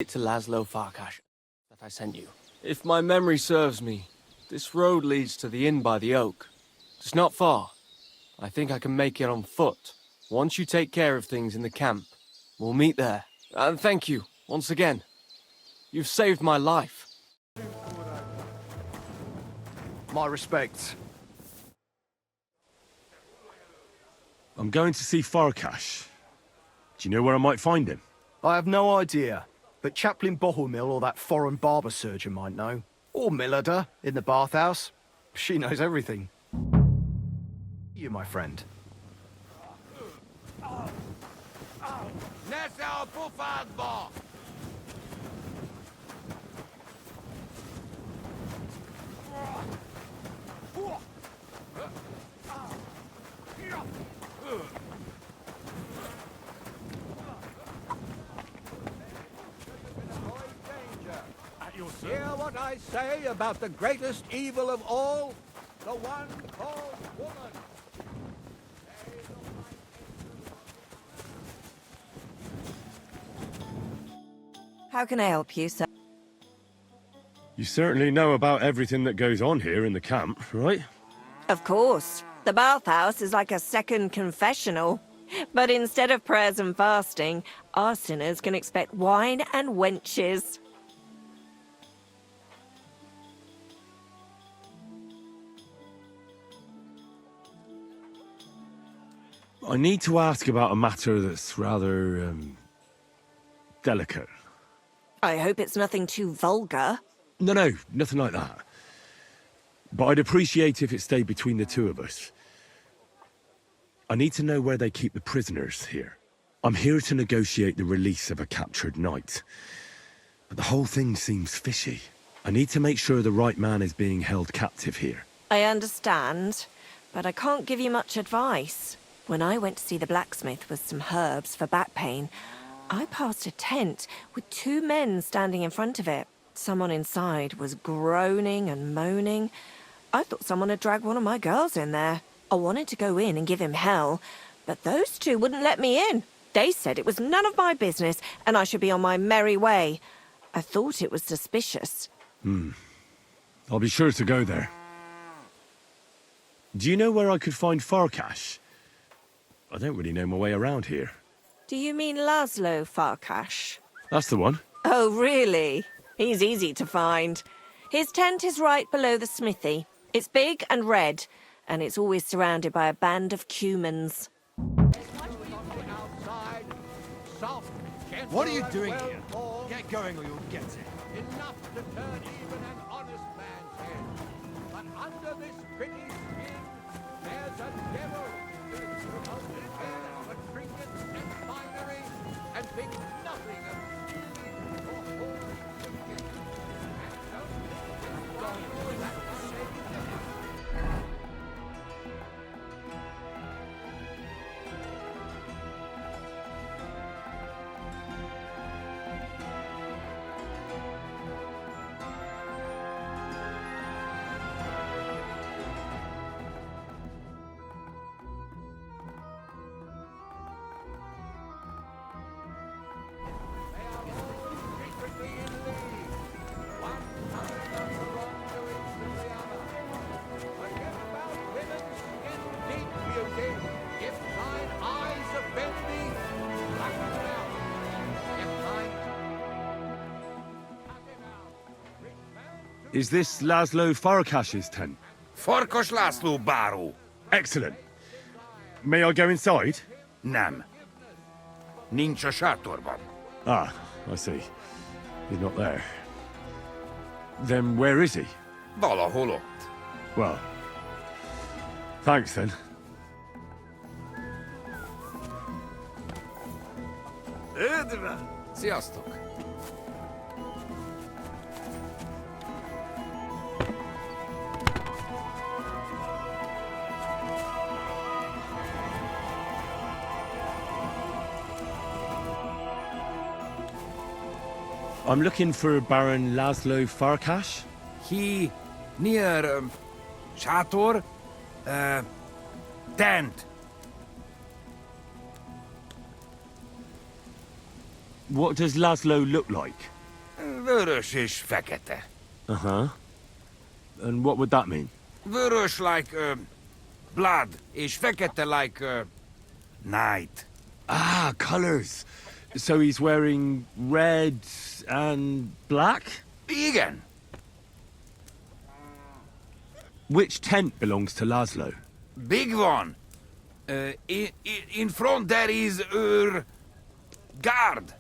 It to Lazlo Farkasha that I sent you. If my memory serves me, this road leads to the inn by the oak. It's not far. I think I can make it on foot. Once you take care of things in the camp, we'll meet there. And thank you, once again. You've saved my life. My respects. I'm going to see Farkash. Do you know where I might find him? I have no idea, but Chaplain Bohemil or that foreign barber surgeon might know. Or Mіладу in the bathhouse. She knows everything. You, my friend. Hear what I say about the greatest evil of all, the one called woman. How can I help you, sir? You certainly know about everything that goes on here in the camp, right? Of course. The bathhouse is like a second confessional. But instead of prayers and fasting, our sinners can expect wine and wenches. I need to ask about a matter that's rather, delicate. I hope it's nothing too vulgar. No, nothing like that. But I'd appreciate if it stayed between the two of us. I need to know where they keep the prisoners here. I'm here to negotiate the release of a captured knight. But the whole thing seems fishy. I need to make sure the right man is being held captive here. I understand, but I can't give you much advice. When I went to see the blacksmith with some herbs for back pain, I passed a tent with two men standing in front of it. Someone inside was groaning and moaning. I thought someone had dragged one of my girls in there. I wanted to go in and give him hell, but those two wouldn't let me in. They said it was none of my business and I should be on my merry way. I thought it was suspicious. I'll be sure to go there. Do you know where I could find Farkash? I don't really know my way around here. Do you mean Lazlo Farkash? That's the one. Oh, really? He's easy to find. His tent is right below the smithy. It's big and red, and it's always surrounded by a band of cumans. What are you doing here? Get going or you'll get it. Enough to turn even an honest man's head. But under this pretty skin, there's a devil. Who only cares for trinkets and finery and thinks nothing of stealing or hoarding trinkets. And don't think this God will that Is this Lazlo Farkash's tent? Farkas László báró. Excellent. May I go inside? Nem. Nincs a sátorban. Ah, I see. He's not there. Then where is he? Valahol ott. Well, thanks then. Sziasztok. I'm looking for Baron Lazlo Farkash. He near sátor tent. What does Lazlo look like? Vörös és fekete. Uh-huh. And what would that mean? Vörös like, blood, és fekete like, night. Ah, colors. So he's wearing red and black? Igen. Which tent belongs to Lazlo? Big one. In front there is, guard.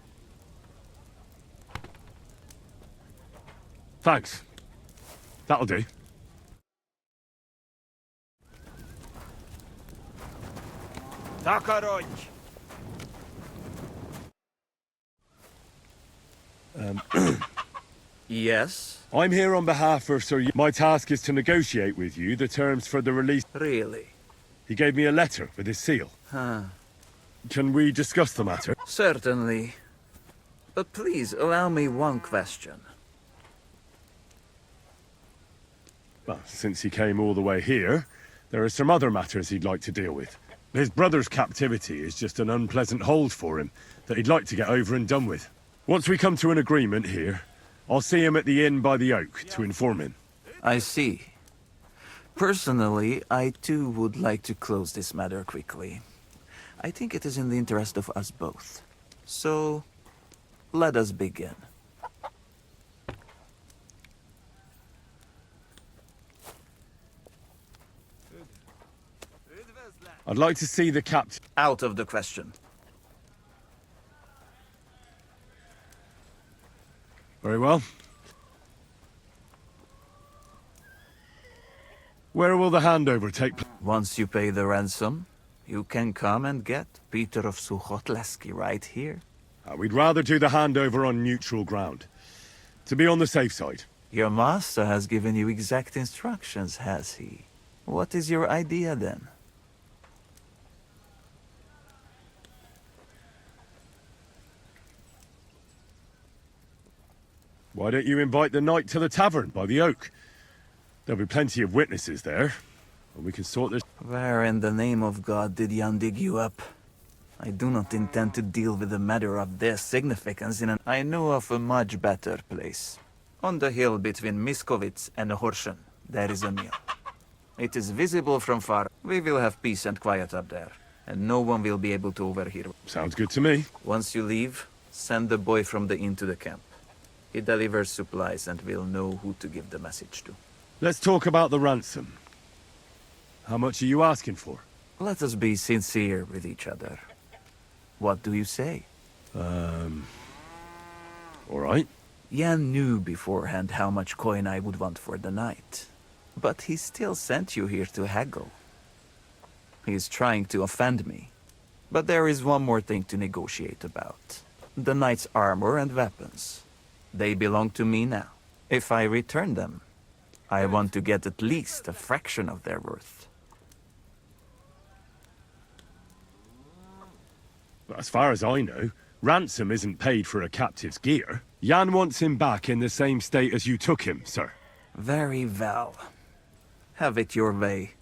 Thanks. That'll do. Takarodj! Yes, I'm here on behalf of Sir... My task is to negotiate with you the terms for the release... really. He gave me a letter with his seal. Can we discuss the matter? Certainly. But please allow me one question. Well, since he came all the way here, there are some other matters he'd like to deal with. His brother's captivity is just an unpleasant hold for him that he'd like to get over and done with. Once we come to an agreement here, I'll see him at the inn by the oak to inform him. I see. Personally, I too would like to close this matter quickly. I think it is in the interest of us both. So, let us begin. I'd like to see the captain... Out of the question. Very well. Where will the handover take place? Once you pay the ransom, you can come and get Petra Sухotlеський right here. We'd rather do the handover on neutral ground. To be on the safe side. Your master has given you exact instructions, has he? What is your idea then? Why don't you invite the knight to the tavern by the oak? There'll be plenty of witnesses there, and we can sort this... Where in the name of God did Jan dig you up? I do not intend to deal with a matter of this significance in an... I know of a much better place. On the hill between Miskovitz and Horshen, there is a mill. It is visible from far. We will have peace and quiet up there, and no one will be able to overhear. Sounds good to me. Once you leave, send the boy from the inn to the camp. He delivers supplies and will know who to give the message to. Let's talk about the ransom. How much are you asking for? Let us be sincere with each other. What do you say? All right. Jan knew beforehand how much coin I would want for the night. But he still sent you here to haggle. He is trying to offend me. But there is one more thing to negotiate about. The knight's armor and weapons. They belong to me now. If I return them, I want to get at least a fraction of their worth. As far as I know, ransom isn't paid for a captive's gear. Jan wants him back in the same state as you took him, sir. Very well. Have it your way.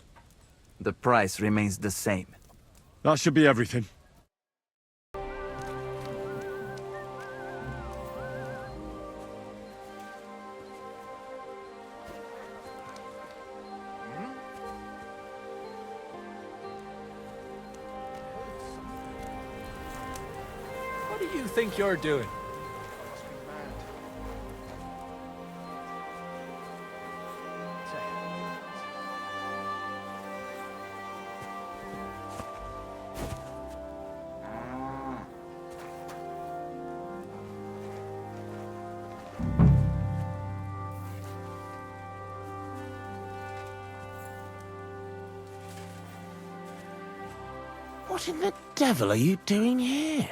The price remains the same. That should be everything. What do you think you're doing? What in the devil are you doing here?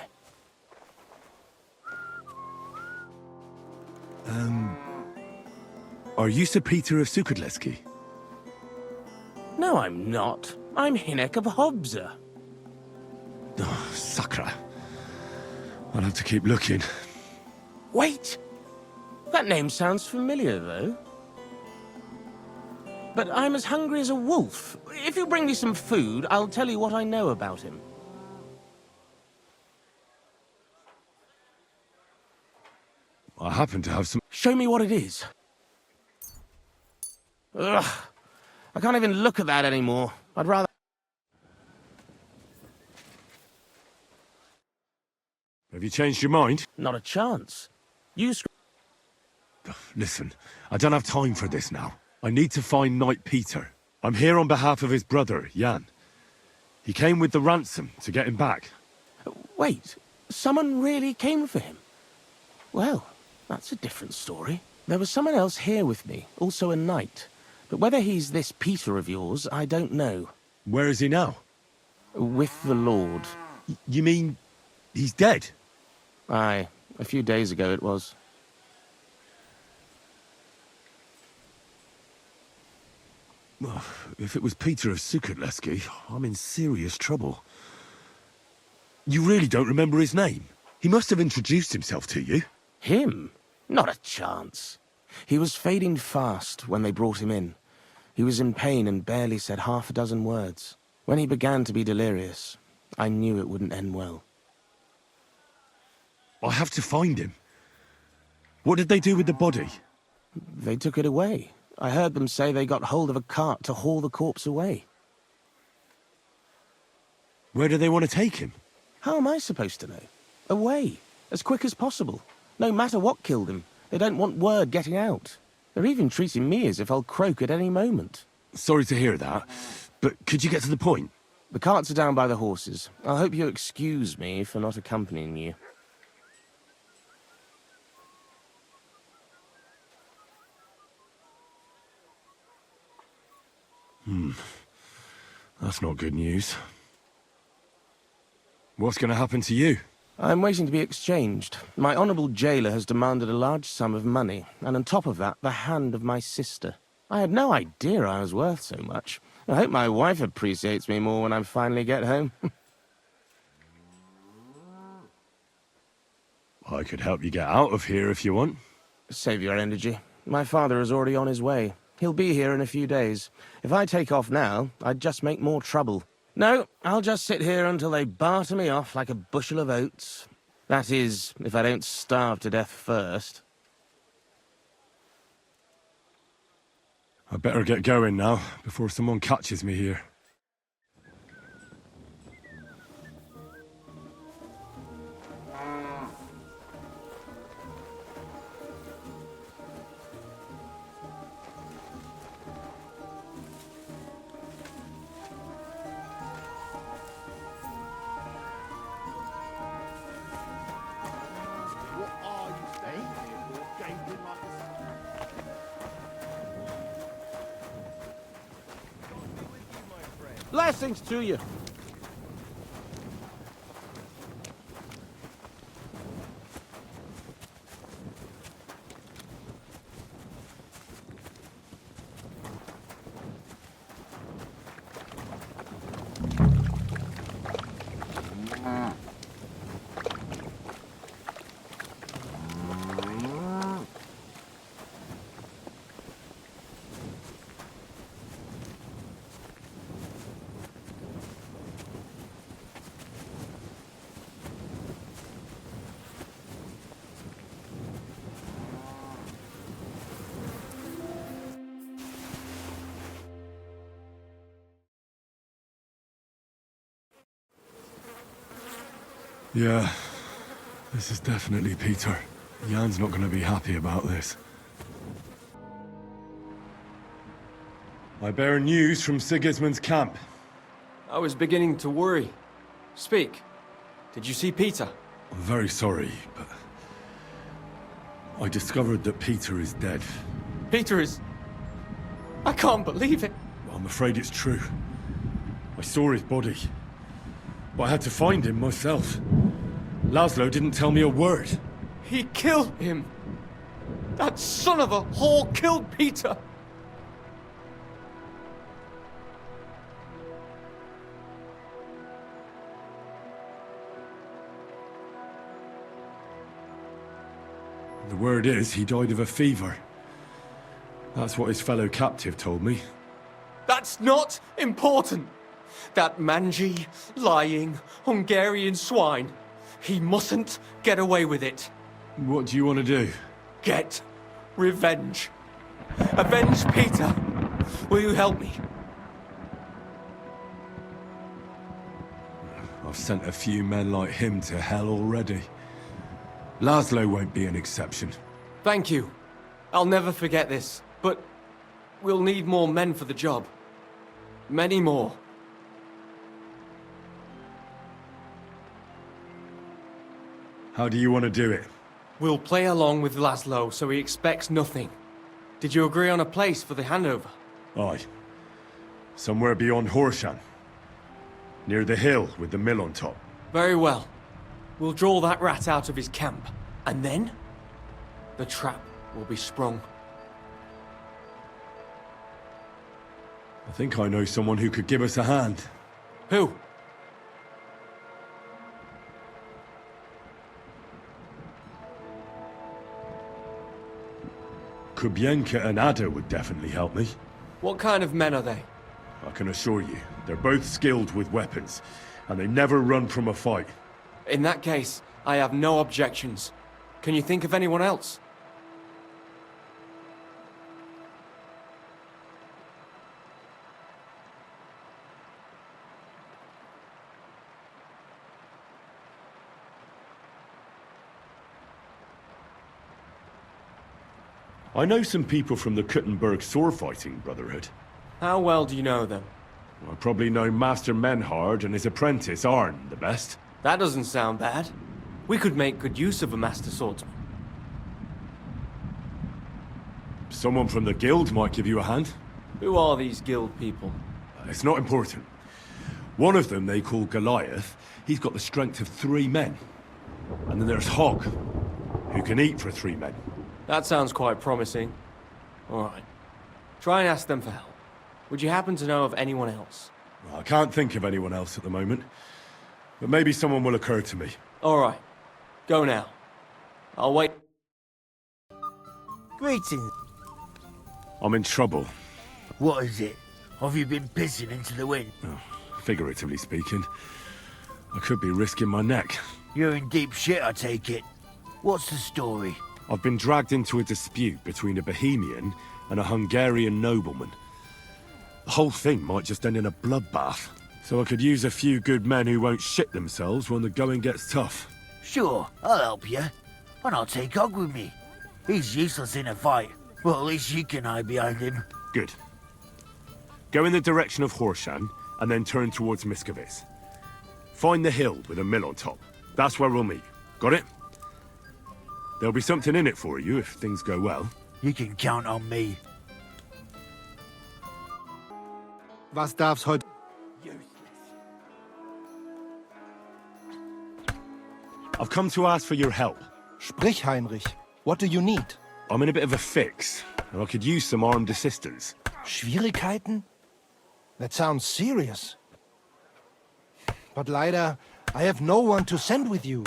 Are you Sir Peter of Sukadleski? No, I'm not. I'm Hinek of Hobza. Oh, Sakra. I'll have to keep looking. Wait! That name sounds familiar, though. But I'm as hungry as a wolf. If you bring me some food, I'll tell you what I know about him. happen to have some... Show me what it is. Ugh. I can't even look at that anymore. I'd rather... Have you changed your mind? Not a chance. You Listen, I don't have time for this now. I need to find Knight Peter. I'm here on behalf of his brother, Jan. He came with the ransom to get him back. Wait, someone really came for him? Well, that's a different story. There was someone else here with me, also a knight. But whether he's this Peter of yours, I don't know. Where is he now? With the Lord. You mean he's dead? Aye, a few days ago it was. If it was Peter of Sukhotlesky, I'm in serious trouble. You really don't remember his name? He must have introduced himself to you. Him? Not a chance. He was fading fast when they brought him in. He was in pain and barely said half a dozen words. When he began to be delirious, I knew it wouldn't end well. I have to find him. What did they do with the body? They took it away. I heard them say they got hold of a cart to haul the corpse away. Where do they want to take him? How am I supposed to know? Away, as quick as possible. No matter what killed him, they don't want word getting out. They're even treating me as if I'll croak at any moment. Sorry to hear that, but could you get to the point? The carts are down by the horses. I hope you'll excuse me for not accompanying you. That's not good news. What's going to happen to you? I'm waiting to be exchanged. My honourable jailer has demanded a large sum of money, and on top of that, the hand of my sister. I had no idea I was worth so much. I hope my wife appreciates me more when I finally get home. I could help you get out of here if you want. Save your energy. My father is already on his way. He'll be here in a few days. If I take off now, I'd just make more trouble. No, I'll just sit here until they barter me off like a bushel of oats. That is, if I don't starve to death first. I better get going now, before someone catches me here. What are you standing here for, gaping like a... Blessings to you. Yeah, this is definitely Peter. Jan's not going to be happy about this. I bear news from Sigismund's camp. I was beginning to worry. Speak. Did you see Peter? I'm very sorry, but... I discovered that Peter is dead. Peter is... I can't believe it. I'm afraid it's true. I saw his body. But I had to find him myself. Lazlo didn't tell me a word. He killed him. That son of a whore killed Peter. The word is he died of a fever. That's what his fellow captive told me. That's not important. That mangy, lying, Hungarian swine. He mustn't get away with it. What do you want to do? get revenge. Avenge Peter. Will you help me? I've sent a few men like him to hell already. Laszlo won't be an exception. Thank you. I'll never forget this. But we'll need more men for the job. Many more. How do you want to do it? We'll play along with Laszlo so he expects nothing. Did you agree on a place for the handover? Aye. Somewhere beyond Horshan. Near the hill with the mill on top. Very well. We'll draw that rat out of his camp. And then, the trap will be sprung. I think I know someone who could give us a hand. Who? Kubienka and Ada would definitely help me. What kind of men are they? I can assure you, they're both skilled with weapons, and they never run from a fight. In that case, I have no objections. Can you think of anyone else? I know some people from the Kuttenberg sword fighting brotherhood. How well do you know them? I probably know Master Menhard and his apprentice Arne the best. That doesn't sound bad. We could make good use of a master swordsman. Someone from the guild might give you a hand. Who are these guild people? It's not important. One of them they call Goliath. He's got the strength of 3 men. And then there's Hog, who can eat for 3 men. That sounds quite promising. All right. Try and ask them for help. Would you happen to know of anyone else? Well, I can't think of anyone else at the moment. But maybe someone will occur to me. All right. Go now. I'll wait. Greetings. I'm in trouble, What is it? Have you been pissing into the wind? figuratively speaking. I could be risking my neck. You're in deep shit, I take it. What's the story? I've been dragged into a dispute between a Bohemian and a Hungarian nobleman. The whole thing might just end in a bloodbath. So I could use a few good men who won't shit themselves when the going gets tough. Sure, I'll help you. And I'll take Hog with me. He's useless in a fight. Well, at least you can hide behind him. Good. Go in the direction of Horshan, and then turn towards Miskovitz. Find the hill with a mill on top. That's where we'll meet. Got it? There'll be something in it for you if things go well. You can count on me. Was darf's heute? I've come to ask for your help. Sprich, Heinrich. What do you need? I'm in a bit of a fix, and I could use some armed assistance. Schwierigkeiten? That sounds serious. But leider, I have no one to send with you.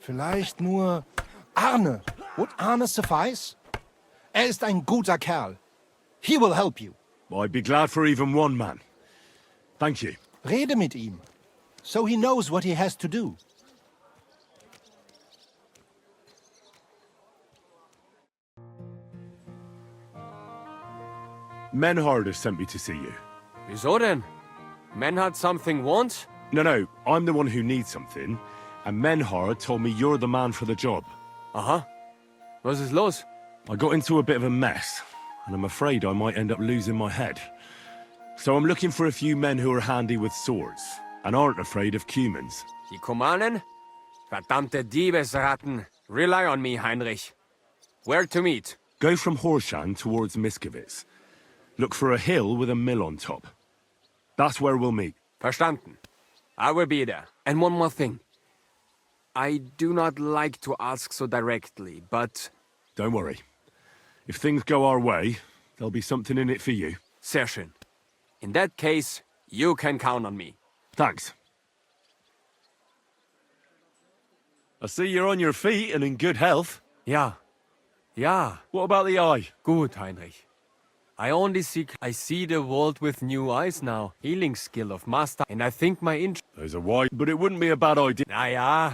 Vielleicht nur Arne. Would Arne suffice? Ist ein guter Kerl. He will help you. I'd be glad for even one man. Thank you. Rede mit ihm, so he knows what he has to do. Menhard has sent me to see you. Wieso denn? Men had something want? No, I'm the one who needs something, and Menhard told me you're the man for the job. Aha. Was ist los? I got into a bit of a mess, and I'm afraid I might end up losing my head. So I'm looking for a few men who are handy with swords, and aren't afraid of cumans. Die Kumanen? Verdammte Diebesratten. Rely on me, Heinrich. Where to meet? Go from Horshan towards Miskovitz. Look for a hill with a mill on top. That's where we'll meet. Verstanden. I will be there. And one more thing. I do not like to ask so directly, but... Don't worry. If things go our way, there'll be something in it for you. Sehr schön. In that case, you can count on me. Thanks. I see you're on your feet and in good health. Ja. Ja. What about the eye? Gut, Heinrich. I see the world with new eyes now. Healing skill of master, and I think my There's a wide, but it wouldn't be a bad idea. Na ja.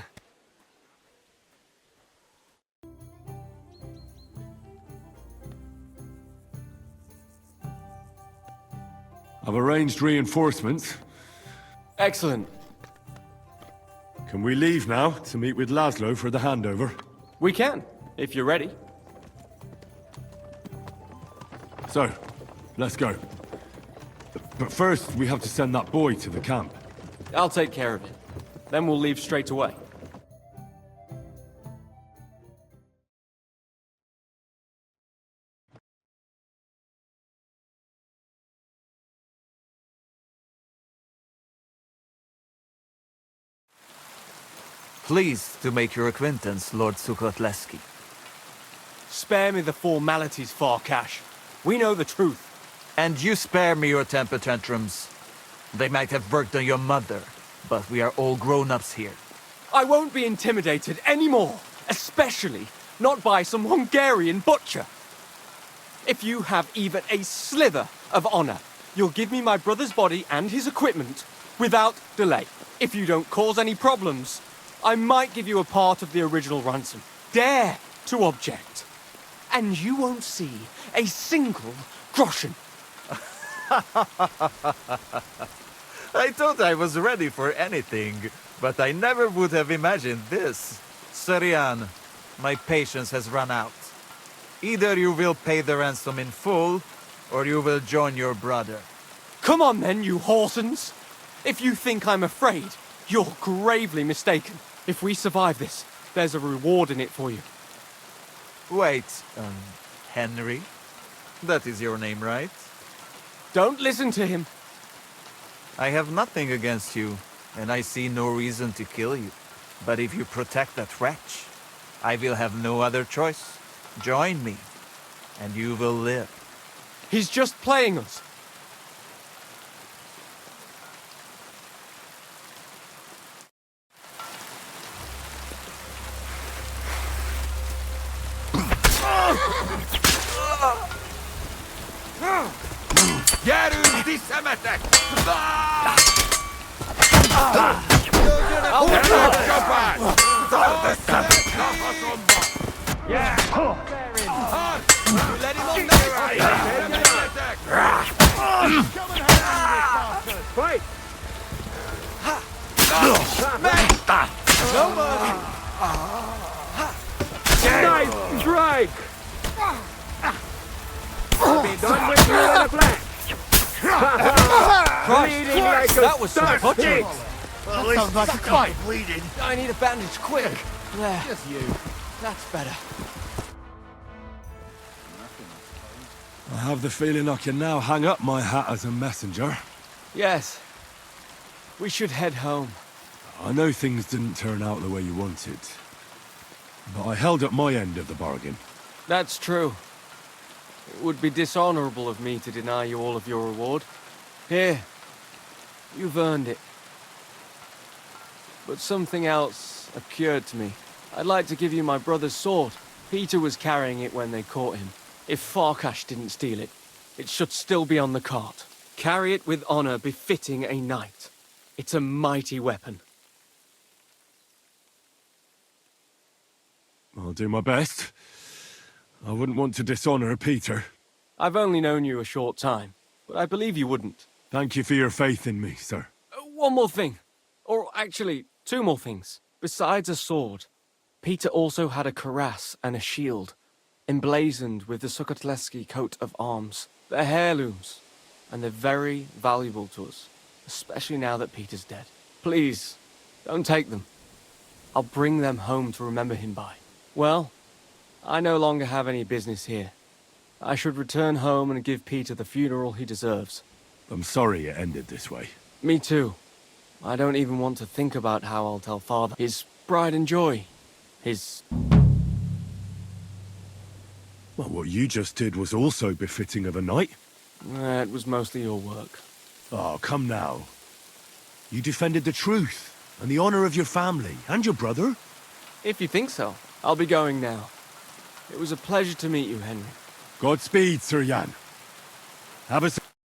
I've arranged reinforcements. Excellent. Can we leave now to meet with Lazlo for the handover? We can, if you're ready. So, let's go. But first, we have to send that boy to the camp. I'll take care of it. Then we'll leave straight away. Pleased to make your acquaintance, Lord Sukhotlesky. Spare me the formalities, Farkash. We know the truth. And you spare me your temper tantrums. They might have worked on your mother, but we are all grown-ups here. I won't be intimidated anymore, especially not by some Hungarian butcher. If you have even a slither of honor, you'll give me my brother's body and his equipment without delay. If you don't cause any problems, I might give you a part of the original ransom. Dare to object, and you won't see a single groschen. I thought I was ready for anything, but I never would have imagined this. Sarian, my patience has run out. Either you will pay the ransom in full, or you will join your brother. Come on then, you horsens! If you think I'm afraid, you're gravely mistaken. If we survive this, there's a reward in it for you. Wait, Henry? That is your name, right? Don't listen to him. I have nothing against you, and I see no reason to kill you. But if you protect that wretch, I will have no other choice. Join me, and you will live. He's just playing us. Gyerünk, ti szemetek! Csapás! Let him on there! Fight! No mercy! Nice strike! Be done with you in a flash! Bleeding like a That was some stark butchering. pig. Well, at least like a fight. bleeding. I need a bandage, quick. There. Just you. That's better. I have the feeling I can now hang up my hat as a messenger. Yes. We should head home. I know things didn't turn out the way you wanted, but I held up my end of the bargain. That's true. It would be dishonorable of me to deny you all of your reward. Here. You've earned it. But something else occurred to me. I'd like to give you my brother's sword. Peter was carrying it when they caught him. If Farkash didn't steal it, it should still be on the cart. Carry it with honor befitting a knight. It's a mighty weapon. I'll do my best. I wouldn't want to dishonor Peter. I've only known you a short time, but I believe you wouldn't. Thank you for your faith in me, sir. One more thing. Or actually, two more things. Besides a sword, Peter also had a cuirass and a shield, emblazoned with the Sukhotlesky coat of arms. They're heirlooms, and they're very valuable to us, especially now that Peter's dead. Please, don't take them. I'll bring them home to remember him by. Well, I no longer have any business here. I should return home and give Peter the funeral he deserves. I'm sorry it ended this way. Me too. I don't even want to think about how I'll tell Father. His pride and joy. His... Well, what you just did was also befitting of a knight. It was mostly your work. Oh, come now. You defended the truth and the honor of your family and your brother. If you think so, I'll be going now. It was a pleasure to meet you, Henry. Godspeed, Sir Jan. Have a...